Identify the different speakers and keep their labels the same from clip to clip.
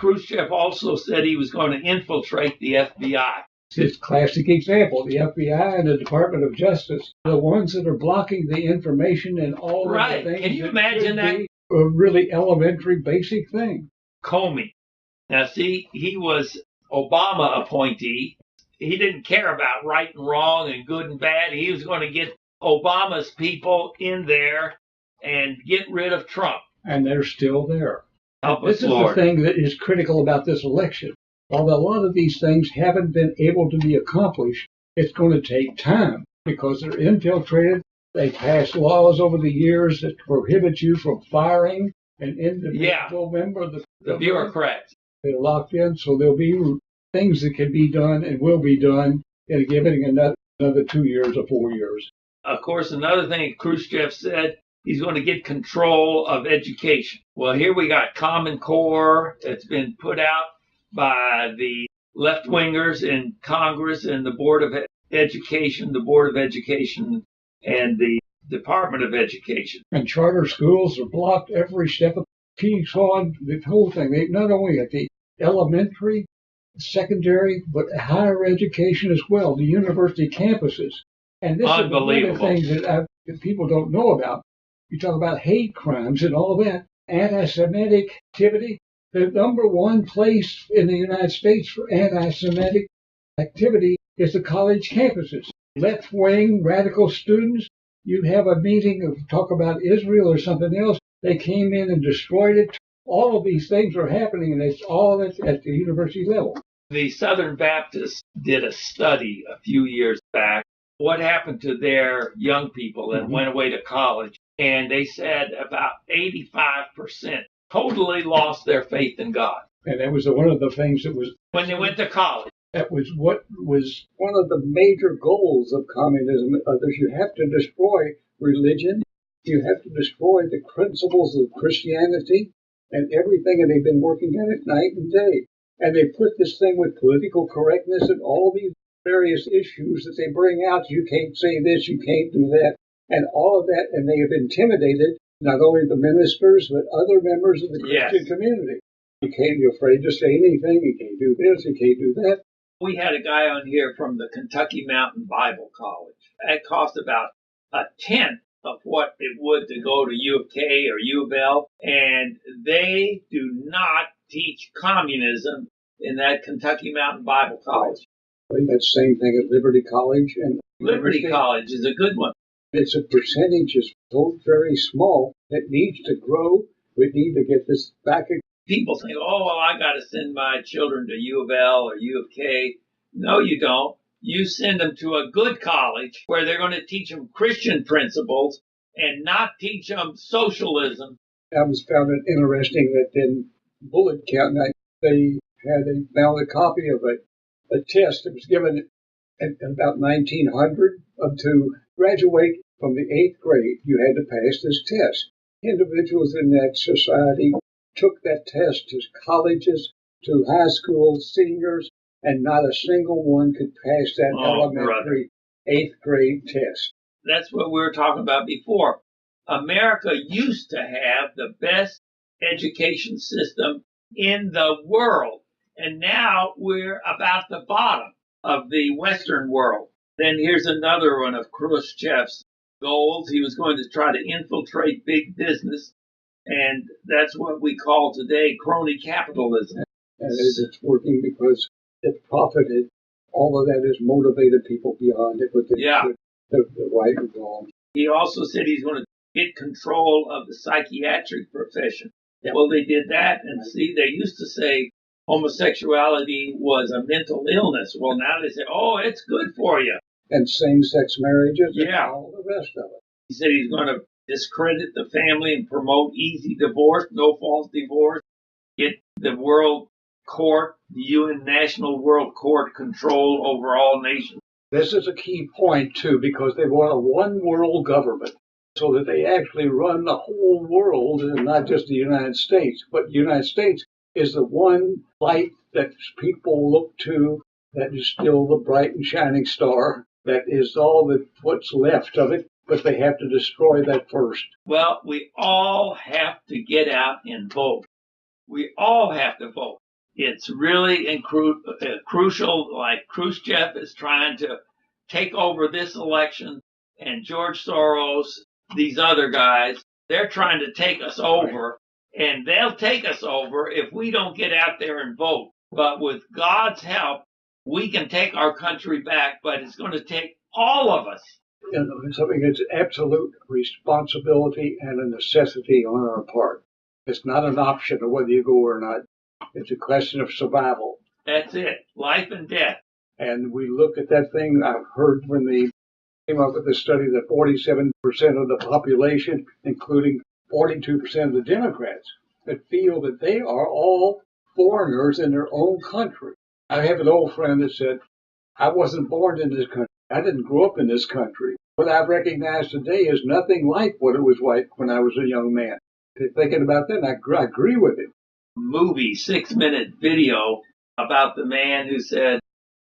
Speaker 1: Khrushchev also said he was going to infiltrate the FBI.
Speaker 2: It's a classic example. The FBI and the Department of Justice, the ones that are blocking the information and all of the things.
Speaker 1: Can you imagine that?
Speaker 2: A really elementary, basic thing.
Speaker 1: Comey. Now, see, he was Obama appointee. He didn't care about right and wrong and good and bad. He was going to get Obama's people in there and get rid of Trump.
Speaker 2: And they're still there.
Speaker 1: Help
Speaker 2: this
Speaker 1: us,
Speaker 2: is
Speaker 1: Lord.
Speaker 2: The thing that is critical about this election. Although a lot of these things haven't been able to be accomplished, it's going to take time because they're infiltrated. They pass laws over the years that prohibit you from firing an individual member of
Speaker 1: the bureaucrats.
Speaker 2: They're locked in, so there'll be things that can be done and will be done in giving another 2 years or 4 years.
Speaker 1: Of course, another thing Khrushchev said, he's going to get control of education. Well, here we got Common Core that's been put out by the left-wingers in Congress and the Board of Education, and the Department of Education.
Speaker 2: And charter schools are blocked every step of keeps on the whole thing. They not only at the elementary, secondary, but higher education as well, the university campuses. And this is one of the things that people don't know about. You talk about hate crimes and all that, anti-Semitic activity. The number one place in the United States for anti-Semitic activity is the college campuses. Left-wing radical students, you have a meeting of talk about Israel or something else. They came in and destroyed it. All of these things are happening, and it's all at the university level.
Speaker 1: The Southern Baptists did a study a few years back. What happened to their young people that went away to college? And they said about 85% totally lost their faith in God.
Speaker 2: And that was one of the things that was...
Speaker 1: When they went to college.
Speaker 2: That was what was one of the major goals of communism. You have to destroy religion. You have to destroy the principles of Christianity and everything, and they've been working at it night and day. And they put this thing with political correctness and all these various issues that they bring out. You can't say this, you can't do that, and all of that. And they have intimidated not only the ministers, but other members of the Christian community. You're afraid to say anything. You can't do this, you can't do that.
Speaker 1: We had a guy on here from the Kentucky Mountain Bible College. It cost about a tenth of what it would to go to U of K or U of L, and they do not teach communism in that Kentucky Mountain Bible College.
Speaker 2: That's the same thing at Liberty College. And
Speaker 1: Liberty College is a good one.
Speaker 2: It's a percentage is so very small. It needs to grow. We need to get this back.
Speaker 1: People think, oh, well, I got to send my children to U of L or U of K. No, you don't. You send them to a good college where they're going to teach them Christian principles and not teach them socialism.
Speaker 2: I found it interesting that in Bullet Count, they found a copy of a test that was given in about 1900 to graduate from the 8th grade. You had to pass this test. Individuals in that society took that test to colleges, to high school seniors, and not a single one could pass that elementary 8th grade test.
Speaker 1: That's what we were talking about before. America used to have the best education system in the world, and now we're about the bottom of the Western world. Then here's another one of Khrushchev's goals. He was going to try to infiltrate big business, and that's what we call today crony capitalism.
Speaker 2: And it's working because it profited. All of that has motivated people beyond it with the right and wrong.
Speaker 1: He also said he's going to get control of the psychiatric profession. Well, they did that, and see, they used to say homosexuality was a mental illness. Well, now they say, oh, it's good for you.
Speaker 2: And same-sex marriages and all the rest of it.
Speaker 1: He said he's going to discredit the family and promote easy divorce, no false divorce, get the world court, the UN National World Court control over all nations.
Speaker 2: This is a key point, too, because they want a one-world government so that they actually run the whole world and not just the United States. But the United States is the one light that people look to, that is still the bright and shining star, that is all that what's left of it, but they have to destroy that first.
Speaker 1: Well, we all have to get out and vote. We all have to vote. It's really crucial. Like Khrushchev is trying to take over this election, and George Soros, these other guys, they're trying to take us over, and they'll take us over if we don't get out there and vote. But with God's help, we can take our country back, but it's going to take all of us.
Speaker 2: Something that's absolute responsibility and a necessity on our part. It's not an option of whether you go or not. It's a question of survival.
Speaker 1: That's it, life and death.
Speaker 2: And we look at that thing. I've heard when they came up with the study that 47% of the population, including 42% of the Democrats, that feel that they are all foreigners in their own country. I have an old friend that said, I wasn't born in this country. I didn't grow up in this country. What I recognize today is nothing like what it was like when I was a young man. Thinking about that, I agree with him.
Speaker 1: Movie, 6-minute video about the man who said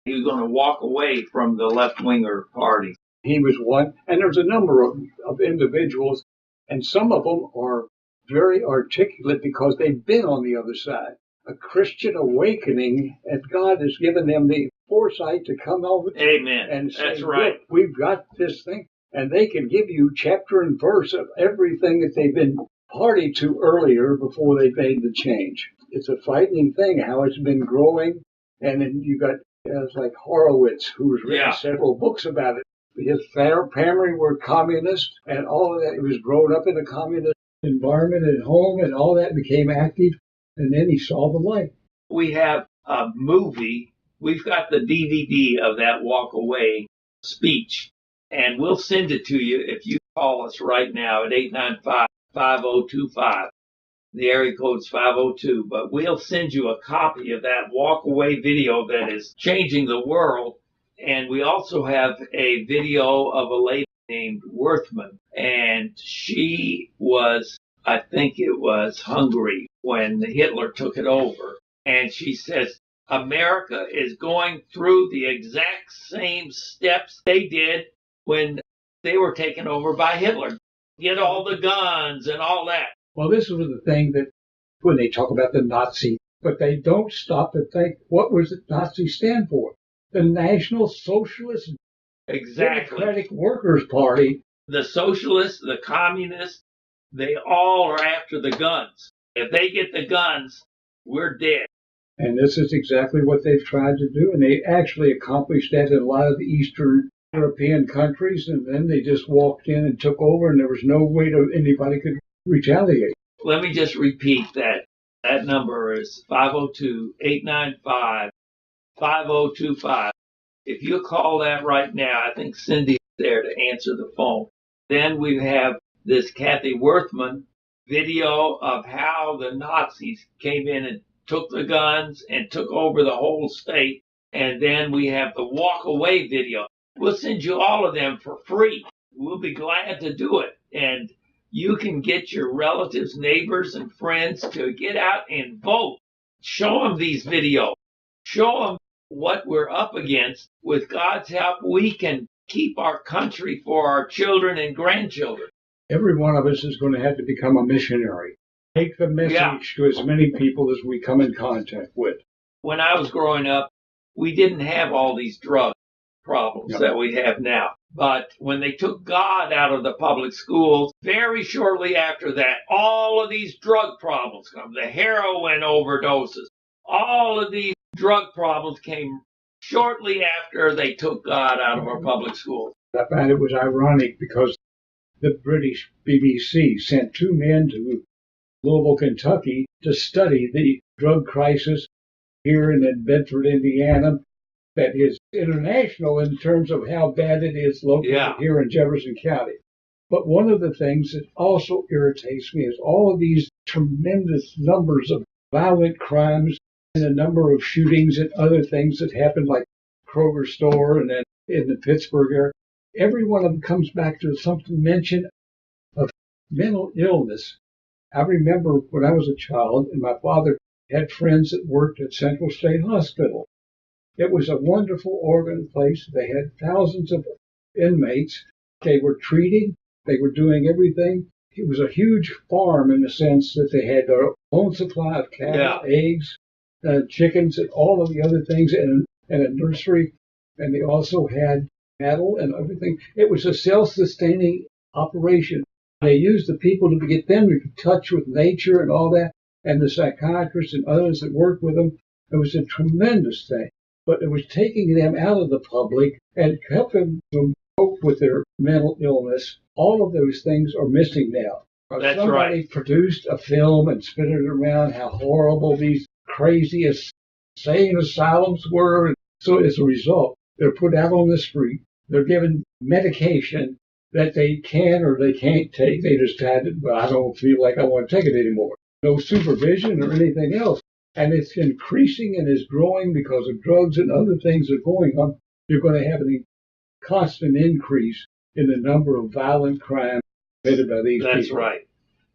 Speaker 1: he was going to walk away from the left-winger party.
Speaker 2: He was one, and there's a number of individuals, and some of them are very articulate because they've been on the other side. A Christian awakening, and God has given them the foresight to come over
Speaker 1: Amen.
Speaker 2: And say,
Speaker 1: that's right.
Speaker 2: Look, we've got this thing, and they can give you chapter and verse of everything that they've been party to earlier before they made the change. It's a frightening thing how it's been growing, and then you got guys like Horowitz, who's written several books about it. His family were communists, and all of that. He was grown up in a communist environment at home, and all that became active, and then he saw the light.
Speaker 1: We have a movie. We've got the DVD of that walk away speech, and we'll send it to you if you call us right now at 895-5025. The area code's 502, but we'll send you a copy of that walk away video that is changing the world. And we also have a video of a lady named Worthman, and she was, I think it was Hungary when Hitler took it over. And she says, America is going through the exact same steps they did when they were taken over by Hitler. Get all the guns and all that.
Speaker 2: Well, this was the thing that when they talk about the Nazi, but they don't stop to think, what was the Nazi stand for? The National Socialist Democratic Workers' Party.
Speaker 1: The socialists, the communists, they all are after the guns. If they get the guns, we're dead.
Speaker 2: And this is exactly what they've tried to do, and they actually accomplished that in a lot of the Eastern European countries, and then they just walked in and took over, and there was no way that anybody could retaliate.
Speaker 1: Let me just repeat that. That number is 502-895-5025. If you call that right now, I think Cindy's there to answer the phone. Then we have this Kathy Worthman video of how the Nazis came in and took the guns and took over the whole state. And then we have the walk away video. We'll send you all of them for free. We'll be glad to do it. And you can get your relatives, neighbors, and friends to get out and vote. Show them these videos. Show them what we're up against. With God's help, we can keep our country for our children and grandchildren.
Speaker 2: Every one of us is going to have to become a missionary. Take the message to as many people as we come in contact with.
Speaker 1: When I was growing up, we didn't have all these drug problems that we have now. But when they took God out of the public schools, very shortly after that, all of these drug problems come. The heroin overdoses. All of these drug problems came shortly after they took God out of our public schools.
Speaker 2: I find it was ironic because the British BBC sent two men to Louisville, Kentucky to study the drug crisis here in Bedford, Indiana, that is international in terms of how bad it is located here in Jefferson County. But one of the things that also irritates me is all of these tremendous numbers of violent crimes and a number of shootings and other things that happened, like Kroger store and then in the Pittsburgh area. Every one of them comes back to something mention of mental illness. I remember when I was a child and my father had friends that worked at Central State Hospital. It was a wonderful organ place. They had thousands of inmates. They were treating. They were doing everything. It was a huge farm in the sense that they had their own supply of cattle, eggs, chickens and all of the other things, and a nursery. And they also had cattle and everything. It was a self-sustaining operation. They used the people to get them in touch with nature and all that, and the psychiatrists and others that worked with them. It was a tremendous thing. But it was taking them out of the public and helping them cope with their mental illness. All of those things are missing now.
Speaker 1: That's
Speaker 2: Somebody
Speaker 1: right.
Speaker 2: produced a film and spit it around how horrible these crazy insane asylums were. And so as a result, they're put out on the street. They're given medication that they can or they can't take. They decided, well, I don't feel like I want to take it anymore. No supervision or anything else. And it's increasing and is growing because of drugs and other things that are going on. You're going to have a constant increase in the number of violent crimes committed by these people.
Speaker 1: That's right.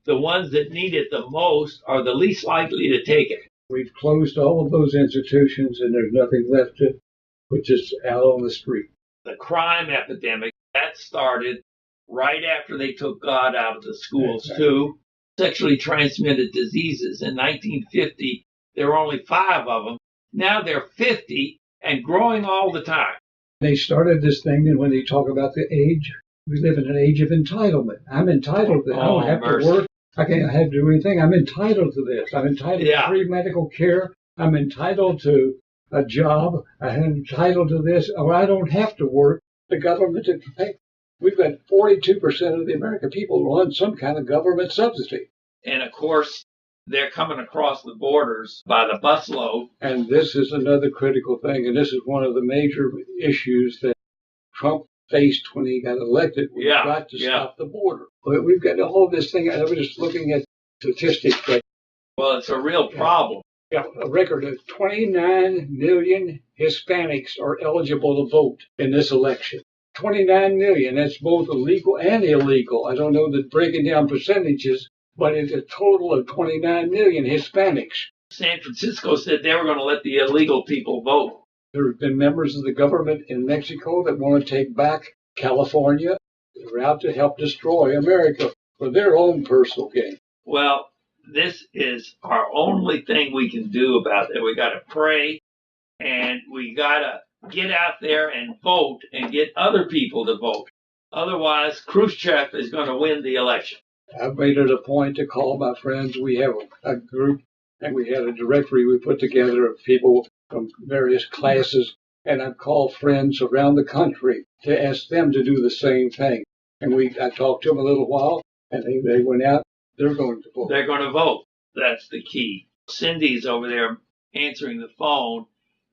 Speaker 1: The ones that need it the most are the least likely to take it.
Speaker 2: We've closed all of those institutions and there's nothing left to put just out on the street.
Speaker 1: The crime epidemic, that started right after they took God out of the schools, too. Sexually transmitted diseases. In 1950, there were only 5 of them. Now there are 50 and growing all the time.
Speaker 2: They started this thing, and when they talk about the age, we live in an age of entitlement. I'm entitled to it. I don't have to work. I can't have to do anything. I'm entitled to this. I'm entitled to free medical care. I'm entitled to a job. I'm entitled to this. Or I don't have to work. The government to pay. We've got 42% of the American people on some kind of government subsidy.
Speaker 1: And of course, they're coming across the borders by the busload.
Speaker 2: And this is another critical thing. And this is one of the major issues that Trump faced when he got elected. We've got to stop the border. But we've got all this thing. I was just looking at statistics.
Speaker 1: Well, it's a real problem.
Speaker 2: Yeah, a record of 29 million Hispanics are eligible to vote in this election. 29 million. That's both illegal and illegal. I don't know the breaking down percentages, but it's a total of 29 million Hispanics.
Speaker 1: San Francisco said they were going to let the illegal people vote.
Speaker 2: There have been members of the government in Mexico that want to take back California. They're out to help destroy America for their own personal gain.
Speaker 1: Well, this is our only thing we can do about it. We got to pray, and we got to get out there and vote and get other people to vote. Otherwise, Khrushchev is going to win the election.
Speaker 2: I've made it a point to call my friends. We have a group, and we had a directory we put together of people from various classes, and I've called friends around the country to ask them to do the same thing. And I talked to them a little while, and they went out. They're going to vote.
Speaker 1: They're going to vote. That's the key. Cindy's over there answering the phone,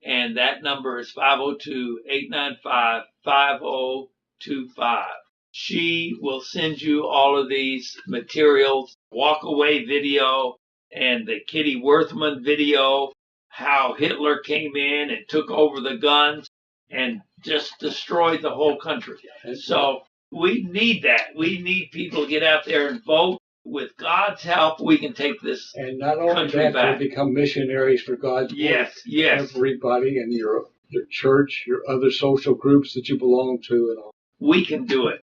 Speaker 1: and that number is 502-895-5025. She will send you all of these materials, walk-away video, and the Kitty Worthman video, how Hitler came in and took over the guns and just destroyed the whole country. So we need that. We need people to get out there and vote. With God's help, we can take this country back. And not only that,
Speaker 2: to become missionaries for God's work.
Speaker 1: Yes.
Speaker 2: Everybody in your church, your other social groups that you belong to, and all.
Speaker 1: We can do it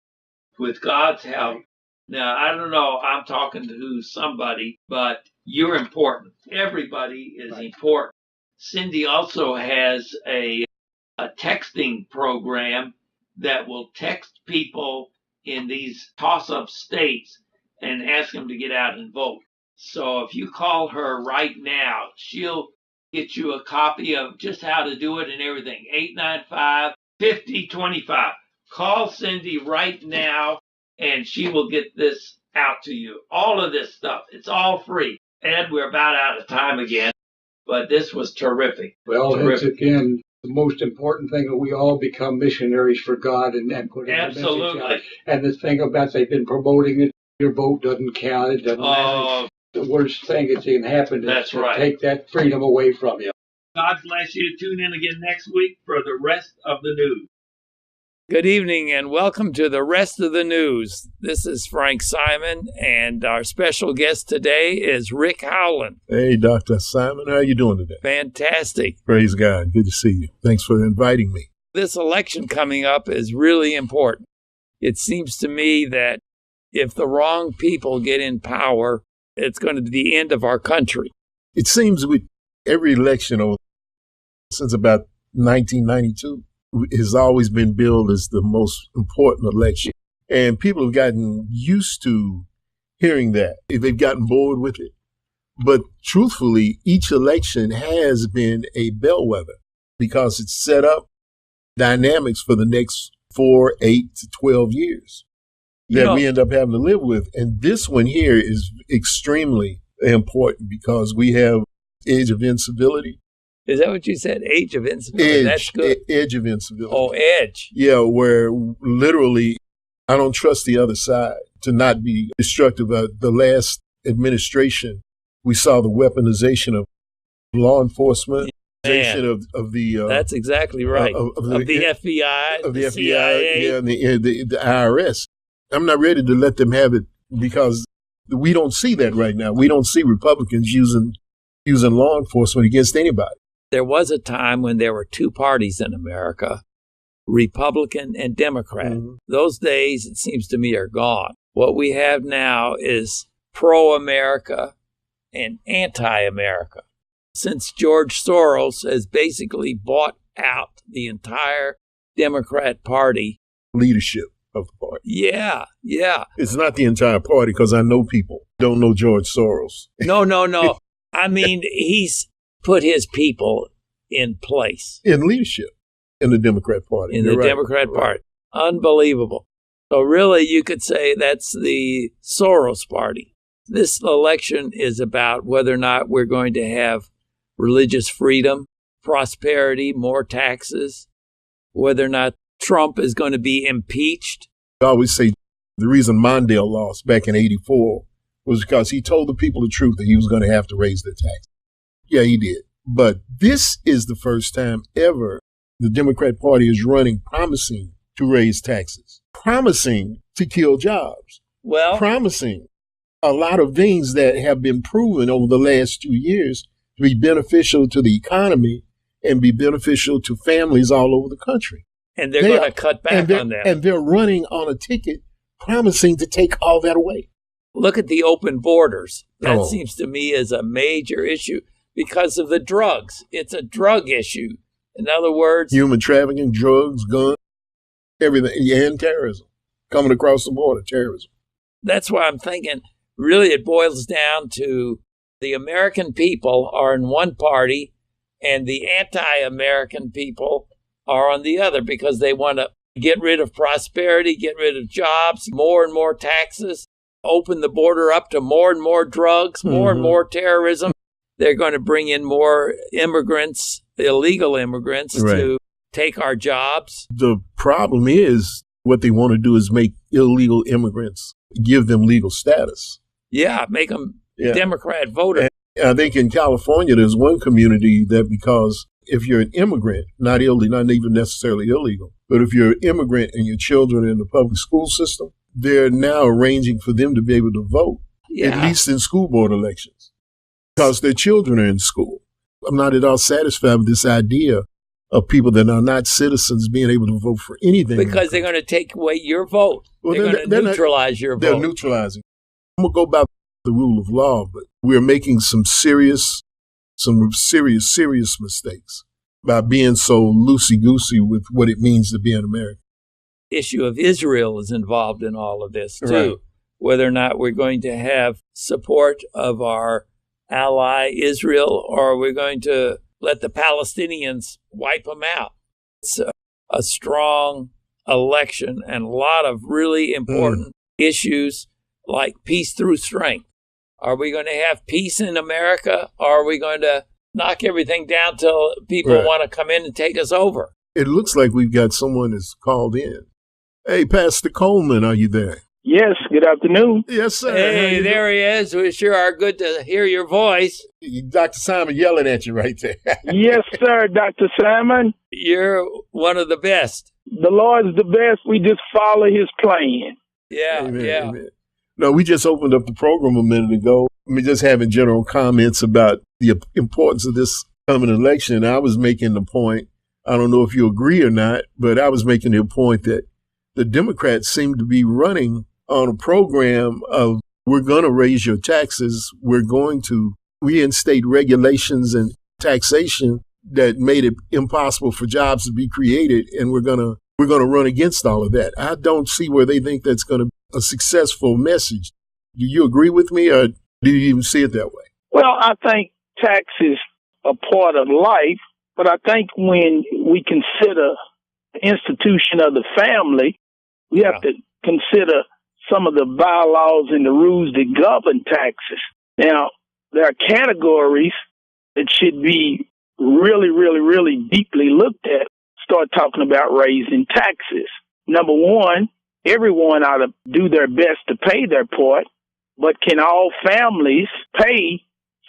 Speaker 1: with God's help. Now, I don't know, I'm talking to somebody, but you're important. Everybody is important. Cindy also has a texting program that will text people in these toss-up states and ask them to get out and vote. So if you call her right now, she'll get you a copy of just how to do it and everything. 895-5025. Call Cindy right now, and she will get this out to you. All of this stuff. It's all free. Ed, we're about out of time again, but this was terrific.
Speaker 2: Well, it's again the most important thing that we all become missionaries for God and put in the message out. And the thing about they've been promoting it, your vote doesn't count. It doesn't matter. The worst thing that can happen is to take that freedom away from you.
Speaker 1: God bless you. Tune in again next week for the rest of the news.
Speaker 3: Good evening and welcome to the rest of the news. This is Frank Simon, and our special guest today is Rick Howland.
Speaker 4: Hey, Dr. Simon, how are you doing today?
Speaker 3: Fantastic.
Speaker 4: Praise God. Good to see you. Thanks for inviting me.
Speaker 3: This election coming up is really important. It seems to me that if the wrong people get in power, it's going to be the end of our country.
Speaker 4: It seems we Every election since about 1992 has always been billed as the most important election. And people have gotten used to hearing that. They've gotten bored with it. But truthfully, each election has been a bellwether because it's set up dynamics for the next 4, 8 to 12 years that we end up having to live with. And this one here is extremely important because we have age of incivility.
Speaker 3: Is that what you said? Age of incivility? That's good.
Speaker 4: Edge of incivility.
Speaker 3: Oh, edge.
Speaker 4: Yeah, where literally I don't trust the other side to not be destructive. The last administration, we saw the weaponization of law enforcement, of the
Speaker 3: that's exactly right. Of the FBI,
Speaker 4: of the
Speaker 3: CIA.
Speaker 4: FBI, and the IRS. I'm not ready to let them have it because we don't see that right now. We don't see Republicans using law enforcement against anybody.
Speaker 3: There was a time when there were two parties in America, Republican and Democrat. Mm-hmm. Those days, it seems to me, are gone. What we have now is pro-America and anti-America. Since George Soros has basically bought out the entire Democrat Party.
Speaker 4: Leadership of the party.
Speaker 3: Yeah.
Speaker 4: It's not the entire party because I know people don't know George Soros.
Speaker 3: No. I mean, he's put his people in place.
Speaker 4: In leadership in the Democrat Party.
Speaker 3: In the Democrat Party. Unbelievable. So really, you could say that's the Soros Party. This election is about whether or not we're going to have religious freedom, prosperity, more taxes, whether or not Trump is going to be impeached.
Speaker 4: I always say the reason Mondale lost back in 1984 was because he told the people the truth that he was going to have to raise their taxes. Yeah, he did. But this is the first time ever the Democrat Party is running promising to raise taxes, promising to kill jobs, promising a lot of things that have been proven over the last 2 years to be beneficial to the economy and be beneficial to families all over the country.
Speaker 3: And they're going to cut back on that.
Speaker 4: And they're running on a ticket promising to take all that away.
Speaker 3: Look at the open borders. That seems to me is a major issue because of the drugs. It's a drug issue. In other words,
Speaker 4: human trafficking, drugs, guns, everything, and terrorism. Coming across the border, terrorism.
Speaker 3: That's why I'm thinking really it boils down to the American people are in one party and the anti-American people are on the other because they want to get rid of prosperity, get rid of jobs, more and more taxes, open the border up to more and more drugs, more and more terrorism. They're going to bring in more immigrants, illegal immigrants, to take our jobs.
Speaker 4: The problem is what they want to do is make illegal immigrants, give them legal status.
Speaker 3: Yeah, make them Democrat voters.
Speaker 4: And I think in California, there's one community that because if you're an immigrant, not even necessarily illegal, but if you're an immigrant and your children are in the public school system, they're now arranging for them to be able to vote, at least in school board elections, because their children are in school. I'm not at all satisfied with this idea of people that are not citizens being able to vote for anything.
Speaker 3: Because they're going to take away your vote. They're going to neutralize your vote.
Speaker 4: They're neutralizing. I'm going to go by the rule of law, but we're making some serious mistakes by being so loosey-goosey with what it means to be an American.
Speaker 3: Issue of Israel is involved in all of this, too. Whether or not we're going to have support of our ally Israel or we're going to let the Palestinians wipe them out. It's a strong election and a lot of really important issues like peace through strength. Are we going to have peace in America or are we going to knock everything down till people want to come in and take us over?
Speaker 4: It looks like we've got someone that's called in. Hey, Pastor Coleman, are you there?
Speaker 5: Yes, good afternoon.
Speaker 4: Yes, sir.
Speaker 3: Hey, there he is. We sure are good to hear your voice.
Speaker 4: Dr. Simon yelling at you right there.
Speaker 5: Yes, sir, Dr. Simon.
Speaker 3: You're one of the best.
Speaker 5: The Lord's the best. We just follow his plan.
Speaker 3: Yeah,
Speaker 4: Amen. No, we just opened up the program a minute ago. Just having general comments about the importance of this coming election. I was making the point, I don't know if you agree or not, but I was making the point that the Democrats seem to be running on a program of we're going to raise your taxes. We're going to reinstate regulations and taxation that made it impossible for jobs to be created, and we're gonna run against all of that. I don't see where they think that's gonna be a successful message. Do you agree with me, or do you even see it that way?
Speaker 5: Well, I think tax is a part of life, but I think when we consider the institution of the family, we have to consider some of the bylaws and the rules that govern taxes. Now, there are categories that should be really, really, really deeply looked at. Start talking about raising taxes. Number one, everyone ought to do their best to pay their part, but can all families pay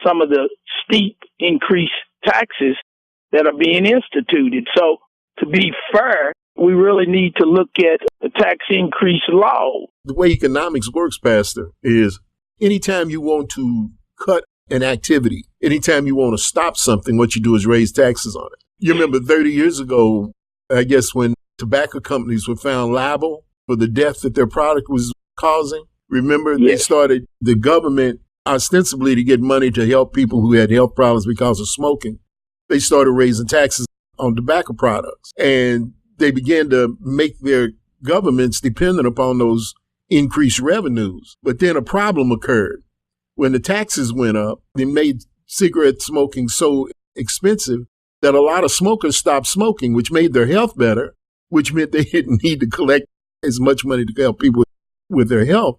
Speaker 5: some of the steep increased taxes that are being instituted? So to be fair, we really need to look at the tax increase law.
Speaker 4: The way economics works, Pastor, is anytime you want to cut an activity, anytime you want to stop something, what you do is raise taxes on it. You remember 30 years ago, I guess, when tobacco companies were found liable for the death that their product was causing. Remember, They started the government ostensibly to get money to help people who had health problems because of smoking. They started raising taxes on tobacco products, and they began to make their governments dependent upon those increased revenues. But then a problem occurred. When the taxes went up, they made cigarette smoking so expensive that a lot of smokers stopped smoking, which made their health better, which meant they didn't need to collect as much money to help people with their health.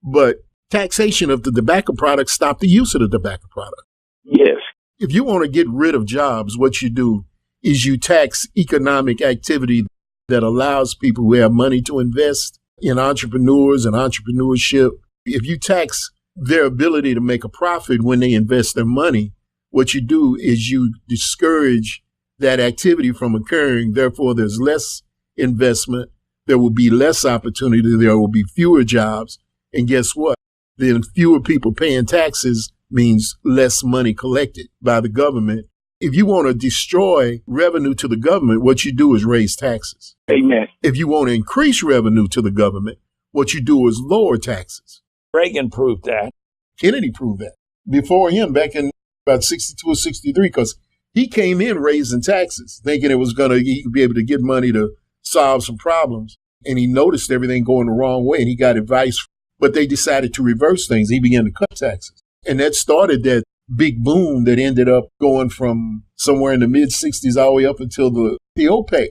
Speaker 4: But taxation of the tobacco product stopped the use of the tobacco product.
Speaker 5: Yes.
Speaker 4: If you want to get rid of jobs, what you do is you tax economic activity that allows people who have money to invest in entrepreneurs and entrepreneurship. If you tax their ability to make a profit when they invest their money, what you do is you discourage that activity from occurring. Therefore, there's less investment. There will be less opportunity. There will be fewer jobs. And guess what? Then fewer people paying taxes means less money collected by the government. If you want to destroy revenue to the government, what you do is raise taxes.
Speaker 5: Amen.
Speaker 4: If you want to increase revenue to the government, what you do is lower taxes.
Speaker 3: Reagan proved that.
Speaker 4: Kennedy proved that before him back in about 62 or 63, because he came in raising taxes, thinking he could be able to get money to solve some problems. And he noticed everything going the wrong way, and he got advice. But they decided to reverse things. He began to cut taxes. And that started that big boom that ended up going from somewhere in the mid-60s all the way up until the OPEC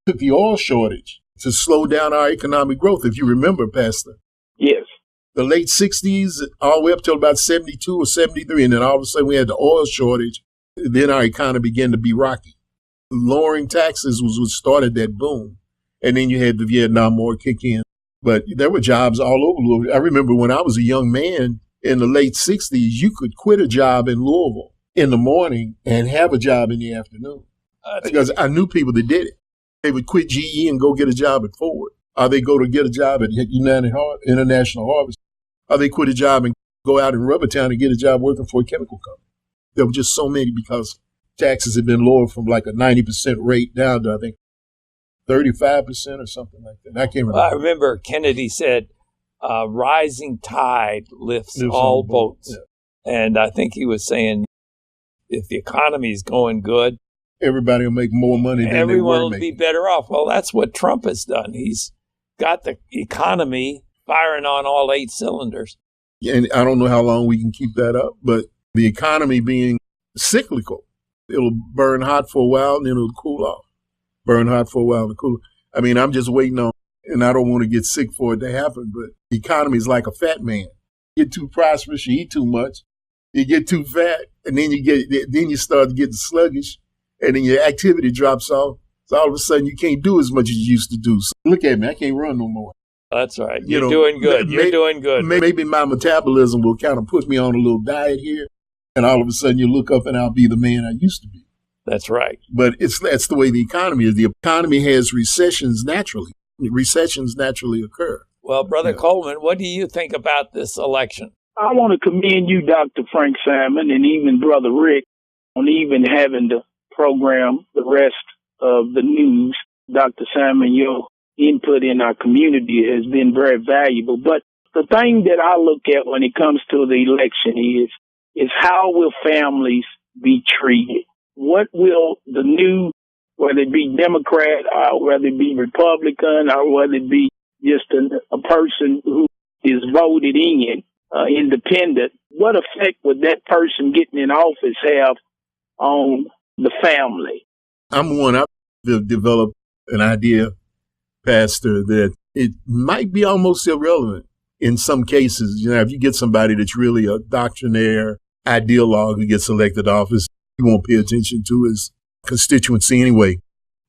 Speaker 4: took the oil shortage to slow down our economic growth, if you remember, Pastor.
Speaker 5: Yes.
Speaker 4: The late 60s, all the way up till about 72 or 73, and then all of a sudden we had the oil shortage. Then our economy began to be rocky. Lowering taxes was what started that boom. And then you had the Vietnam War kick in. But there were jobs all over Louisville. I remember when I was a young man in the late 60s, you could quit a job in Louisville in the morning and have a job in the afternoon. Because I knew people that did it. They would quit GE and go get a job at Ford. Or they go to get a job at International Harvest. Or they quit a job and go out in Rubbertown and get a job working for a chemical company. There were just so many because taxes had been lowered from like a 90% rate down to, I think, 35% or something like that. I can't remember.
Speaker 3: I remember Kennedy said, rising tide lifts all boats. Yeah. And I think he was saying, if the economy is going good,
Speaker 4: everybody will make more money than
Speaker 3: everyone
Speaker 4: they were
Speaker 3: will
Speaker 4: making.
Speaker 3: be better off. Well, that's what Trump has done. He's got the economy firing on all 8 cylinders.
Speaker 4: And I don't know how long we can keep that up, but the economy being cyclical, it'll burn hot for a while and then it'll cool off. Burn hot for a while and cool. I mean, I'm just waiting on, and I don't want to get sick for it to happen, but the economy is like a fat man. You get too prosperous, you eat too much, you get too fat, and then you start getting sluggish, and then your activity drops off. So all of a sudden you can't do as much as you used to do. So look at me, I can't run no more.
Speaker 3: That's right. You're doing good. You're doing good.
Speaker 4: Maybe my metabolism will kind of put me on a little diet here, and all of a sudden you look up and I'll be the man I used to be.
Speaker 3: That's right.
Speaker 4: But that's the way the economy is. The economy has recessions naturally. Recessions naturally occur.
Speaker 3: Well, Brother Coleman, what do you think about this election?
Speaker 5: I want to commend you, Dr. Frank Salmon, and even Brother Rick, on even having to program the rest of the news. Dr. Salmon, your input in our community has been very valuable. But the thing that I look at when it comes to the election is how will families be treated? what will the new, whether it be Democrat or whether it be Republican or whether it be just a person who is voted in, independent, what effect would that person getting in office have on the family?
Speaker 4: I've developed an idea, Pastor, that it might be almost irrelevant in some cases. You know, if you get somebody that's really a doctrinaire, ideologue who gets elected office, you won't pay attention to his constituency anyway.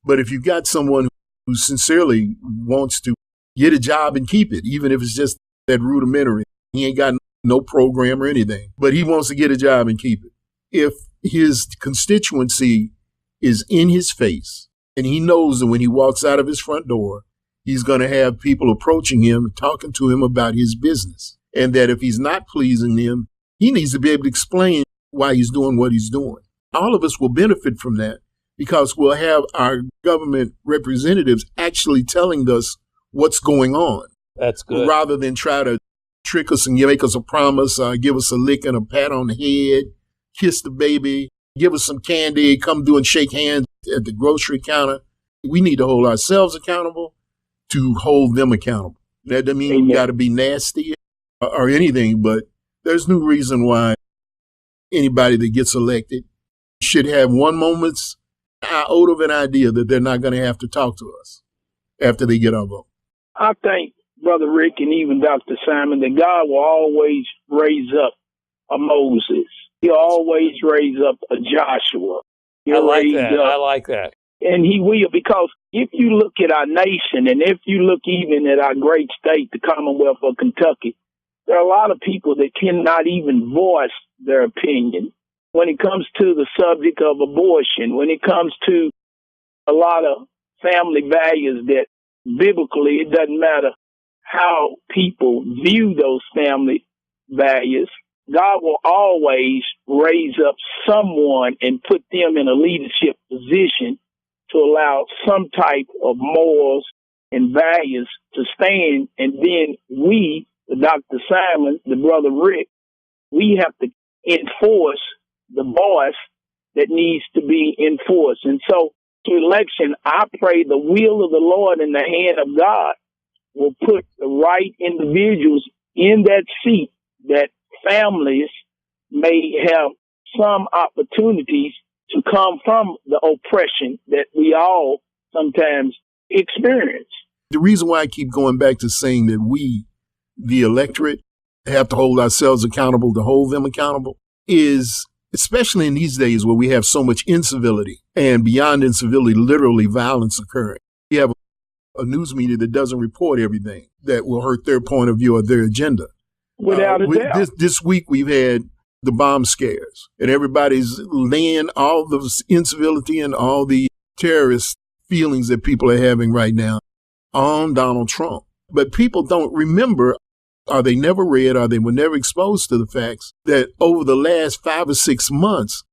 Speaker 4: But if you've got someone who sincerely wants to get a job and keep it, even if it's just that rudimentary, he ain't got no program or anything, but he wants to get a job and keep it. If his constituency is in his face and he knows that when he walks out of his front door, he's going to have people approaching him, talking to him about his business, and that if he's not pleasing them, he needs to be able to explain why he's doing what he's doing. All of us will benefit from that because we'll have our government representatives actually telling us what's going on.
Speaker 3: That's good.
Speaker 4: Rather than try to trick us and make us a promise, give us a lick and a pat on the head, kiss the baby, give us some candy, come do and shake hands at the grocery counter. We need to hold ourselves accountable to hold them accountable. That doesn't mean we got to be nasty or anything, but there's no reason why anybody that gets elected should have one moment's iota of an idea that they're not going to have to talk to us after they get our vote.
Speaker 5: I think, Brother Rick and even Dr. Simon, that God will always raise up a Moses. He'll always raise up a Joshua.
Speaker 3: I like that.
Speaker 5: And he will, because if you look at our nation and if you look even at our great state, the Commonwealth of Kentucky, there are a lot of people that cannot even voice their opinion when it comes to the subject of abortion, when it comes to a lot of family values that biblically, it doesn't matter how people view those family values, God will always raise up someone and put them in a leadership position to allow some type of morals and values to stand. And then we, the Dr. Simon, the Brother Rick, we have to enforce the voice that needs to be enforced. And so to election, I pray the will of the Lord in the hand of God will put the right individuals in that seat, that families may have some opportunities to come from the oppression that we all sometimes experience.
Speaker 4: The reason why I keep going back to saying that we, the electorate, have to hold ourselves accountable to hold them accountable is, especially in these days where we have so much incivility and beyond incivility, literally violence occurring. We have a news media that doesn't report everything that will hurt their point of view or their agenda.
Speaker 5: Without a doubt.
Speaker 4: This week we've had the bomb scares and everybody's laying all the incivility and all the terrorist feelings that people are having right now on Donald Trump. But people don't remember, or they never read, or they were never exposed to the facts that over the last 5 or 6 months,